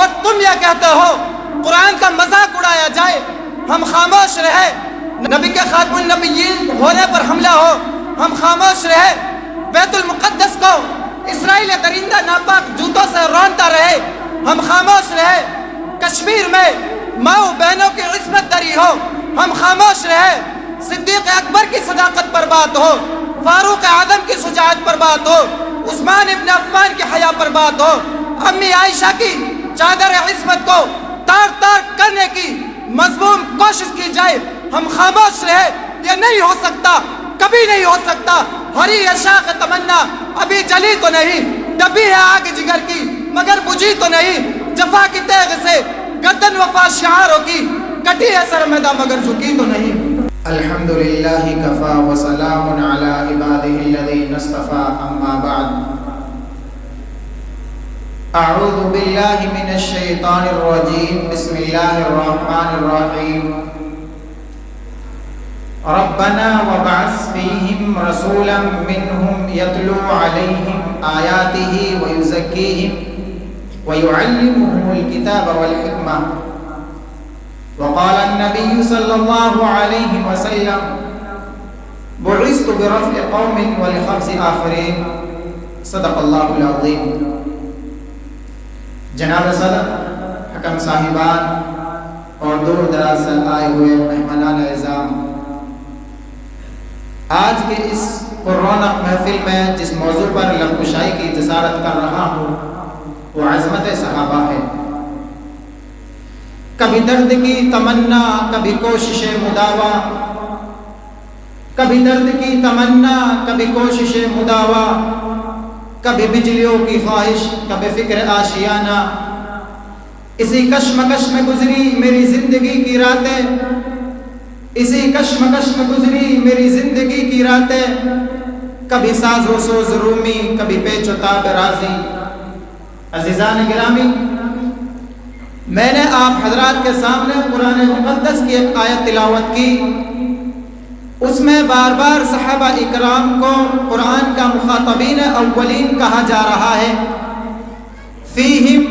اور تم یہ کہتے ہو قرآن کا مذاق اڑایا جائے، ہم خاموش رہے۔ نبی کے خاتم النبیین ہونے پر حملہ ہو، ہم خاموش رہے۔ بیت المقدس کو اسرائیل درندہ ناپاک جوتوں سے رونتا رہے، ہم خاموش رہے۔ کشمیر میں ماؤں بہنوں کی عصمت دری ہو، ہم خاموش رہے۔ صدیق اکبر کی صداقت پر بات ہو، فاروق اعظم کی شجاعت پر بات ہو، عثمان ابن عفان کی حیا پر بات ہو، امی عائشہ کی چادر عصمت کو تار تار کرنے کی مذموم کوشش کی جائے، ہم خاموش رہے۔ یہ نہیں ہو سکتا، کبھی نہیں ہو سکتا۔ ہری عشاق تمنا ابھی جلی تو نہیں، دبی ہے آگ جگر کی مگر بجھی تو نہیں۔ جفا کی تیغ سے گردن وفا شعاروں کی کٹی ہے سرمدہ مگر جھکی تو نہیں۔ الحمدللہ کفا وسلام علی عبادہ الذین اصطفى، اما بعد۔ اعوذ باللہ من الشیطان الرجیم، بسم اللہ الرحمن الرحیم۔ ربنا وابعث فیہم رسولا منہم یتلو علیہم آیاتہ ویزکیہم ويعلمهم الكتاب والحكمة، وقال النبي صلى الله عليه وسلم بعثت برفع قوم ولخبز آخرين، صدق الله العظيم۔ جناب صدر، حکم صاحبان اور دور دراز سے آئے ہوئے مہمانان اعظام، آج کے اس پررونق محفل میں جس موضوع پر لبکشائی کی جسارت کر رہا ہوں وہ عظمت صحابہ ہے۔ کبھی درد کی تمنا، کبھی کوشش مداوا، کبھی درد کی تمنا، کبھی کوشش مداوا، کبھی بجلیوں کی خواہش، کبھی فکر آشیانہ۔ اسی کشمکش میں گزری میری زندگی کی راتیں، اسی کشمکش میں گزری میری زندگی کی راتیں، کبھی ساز و سوز رومی، کبھی پیچ و تاب رازی۔ عزیزان گرامی، میں نے آپ حضرات کے سامنے قرآن مقدس کی ایک آیت تلاوت کی، اس میں بار بار صحابہ اکرام کو قرآن کا مخاطبین اولین کہا جا رہا ہے۔ فیہم،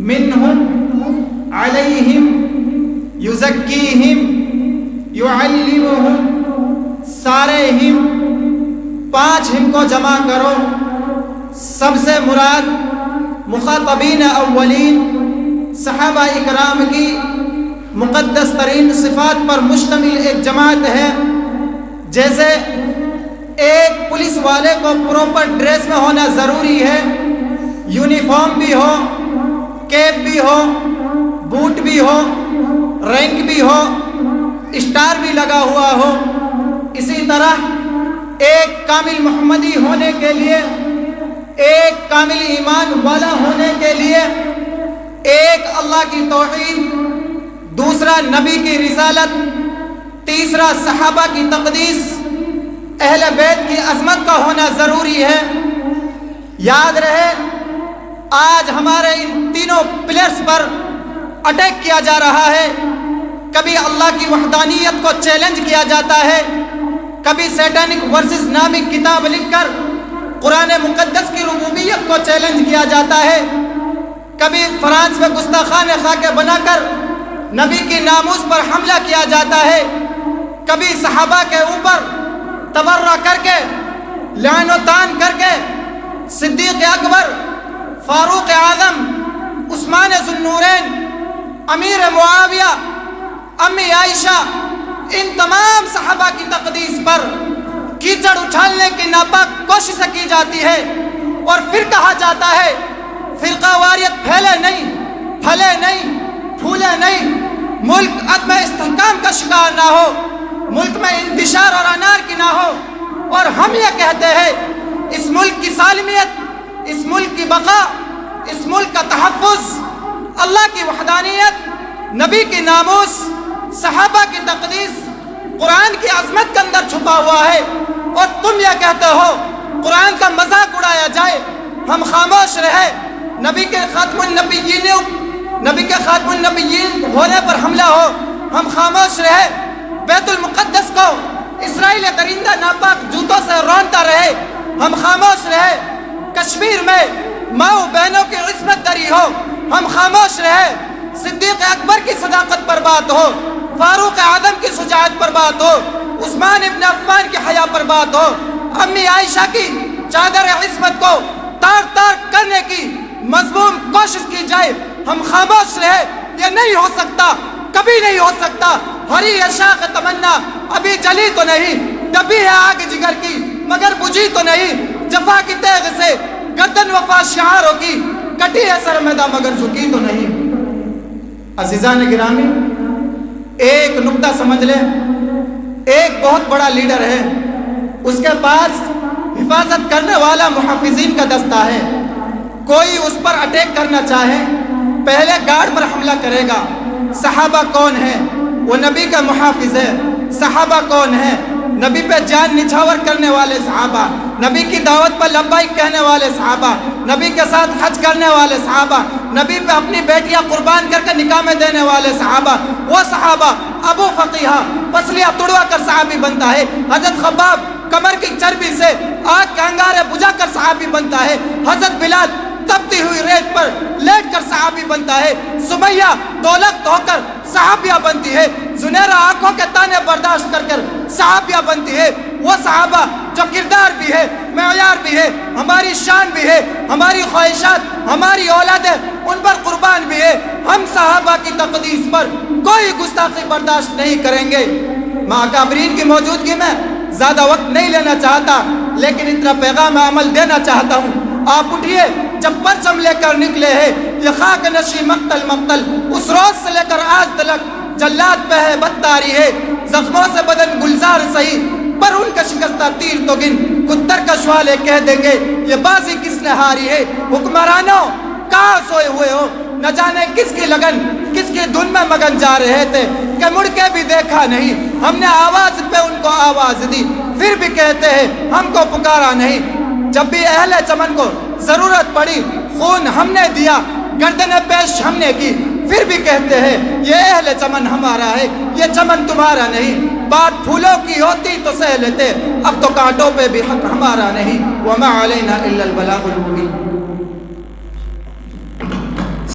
منہم، علیہم، یزکیہم، یعلمہم، سارے ہم، 5 ہم کو جمع کرو۔ سب سے مراد مخاطبین اولین صحابہ اکرام کی مقدس ترین صفات پر مشتمل ایک جماعت ہے۔ جیسے ایک پولیس والے کو پراپر ڈریس میں ہونا ضروری ہے، یونیفارم بھی ہو، کیپ بھی ہو، بوٹ بھی ہو، رینک بھی ہو، اسٹار بھی لگا ہوا ہو، اسی طرح ایک کامل محمدی ہونے کے لیے، ایک کامل ایمان والا ہونے کے لیے، ایک اللہ کی توحید، دوسرا نبی کی رسالت، تیسرا صحابہ کی تقدیس، اہل بیت کی عظمت کا ہونا ضروری ہے۔ یاد رہے، آج ہمارے ان تینوں پلیئرز پر اٹیک کیا جا رہا ہے۔ کبھی اللہ کی وحدانیت کو چیلنج کیا جاتا ہے، کبھی سیٹینک ورسز نامی کتاب لکھ کر قرآن مقدس کی ربوبیت کو چیلنج کیا جاتا ہے، کبھی فرانس میں گستاخانہ خاکے بنا کر نبی کی ناموس پر حملہ کیا جاتا ہے، کبھی صحابہ کے اوپر تبرہ کر کے، لعن و طعن کر کے صدیق اکبر، فاروق اعظم، عثمان ذو النورین، امیر معاویہ، امی عائشہ، ان تمام صحابہ کی تقدیس پر کیچڑ اچھالنے کی ناپاک کوشش کی جاتی ہے، اور پھر کہا جاتا ہے فرقہ واریت پھیلے نہیں، پھلے نہیں، پھولے نہیں، ملک عدم استحکام کا شکار نہ ہو، ملک میں انتشار اور انار کی نہ ہو۔ اور ہم یہ کہتے ہیں اس ملک کی سالمیت، اس ملک کی بقا، اس ملک کا تحفظ، اللہ کی وحدانیت، نبی کی ناموس، صحابہ کی تقدیس، قرآن کی عظمت کے اندر چھپا ہوا ہے، اور تم یہ کہتے ہو قرآن کا مذاق اڑایا جائے، ہم خاموش رہے۔ نبی کے خاتم النبیین ہونے پر حملہ ہو، ہم خاموش رہے۔ بیت المقدس کو اسرائیل درندہ ناپاک جوتوں سے رونتا رہے، ہم خاموش رہے۔ کشمیر میں ماؤں بہنوں کی عصمت دری ہو، ہم خاموش رہے، صدیق اکبر کی صداقت پر بات ہو، فاروق اعظم کی شجاعت پر بات ہو، عثمان ابن عفان کی حیا پر بات ہو، امی عائشہ کی چادر عصمت کو تار تار کرنے کی مضموم کوشش کی جائے، ہم خاموش رہے، یہ نہیں ہو سکتا، کبھی نہیں ہو سکتا۔ ہری عشاق تمنا ابھی جلی تو نہیں، دبی ہے آگ جگر کی مگر بجھی تو نہیں، جفا کی تیغ سے گردن وفا شعاروں کی کٹی ہے سرمدہ مگر جھکی تو نہیں۔ عزیزان گرامی، ایک نقطہ سمجھ لیں، ایک بہت بڑا لیڈر ہے، اس کے پاس حفاظت کرنے والا محافظین کا دستہ ہے، کوئی اس پر اٹیک کرنا چاہے پہلے گارڈ پر حملہ کرے گا۔ صحابہ کون ہیں؟ وہ نبی کا محافظ ہے۔ صحابہ کون ہیں؟ نبی پہ جان نچھاور کرنے والے صحابہ، نبی کی دعوت پر لبیک کہنے والے صحابہ، نبی کے ساتھ حج کرنے والے صحابہ، نبی پہ اپنی بیٹیاں قربان کر کے نکاح میں دینے والے صحابہ، وہ صحابہ۔ ابو فقیہ پسلیاں توڑوا کر صحابی بنتا ہے، حضرت خباب کمر کی چربی سے آگ کے انگارے بجھا کر صحابی بنتا ہے، حضرت بلال تپتی ہوئی ریت پر لیٹ کر صحابی بنتا ہے، سمیہ دولت ہو کر صحابیہ بنتی ہے، زنیرہ آنکھوں کے تانے برداشت کر کر صحابیہ بنتی ہے۔ وہ صحابہ جو کردار بھی ہے، معیار بھی ہے، ہماری شان بھی ہے، ہماری خواہشات، ہماری اولادیں ان پر قربان بھی ہے۔ ہم صحابہ کی تقدیس پر کوئی گستاخی برداشت نہیں کریں گے۔ ماکابرین کی موجودگی میں زیادہ وقت نہیں لینا چاہتا، لیکن اتنا پیغام عمل دینا چاہتا ہوں۔ آپ اٹھیے، جب پرچم لے کر نکلے ہیں یہ خاک نشی مقتل مقتل، اس روز سے لے کر آج تلک جلاد پہ ہے بدتاری ہے، زخموں سے بدن گلزار سہی پر ان کا شکستہ تیر تو گن، کتر کشوالے کہہ دیں گے یہ بازی کس نے ہاری ہے۔ حکمرانوں کہاں سوئے ہوئے ہو؟ نہ جانے کس کی لگن کس کی دھن میں مگن جا رہے تھے کہ مڑ کے بھی دیکھا نہیں، ہم نے آواز پہ ان کو آواز دی، پھر بھی کہتے ہیں ہم کو پکارا نہیں۔ جب بھی اہل چمن کو ضرورت پڑی خون ہم نے دیا، گردنیں پیش ہم نے کی، پھر بھی کہتے ہیں یہ اہل چمن ہمارا ہے، یہ چمن تمہارا نہیں۔ بات پھولوں کی ہوتی تو سہ لیتے، اب تو کانٹوں پہ بھی حق ہمارا نہیں۔ وما علینا الا البلاغ المبین۔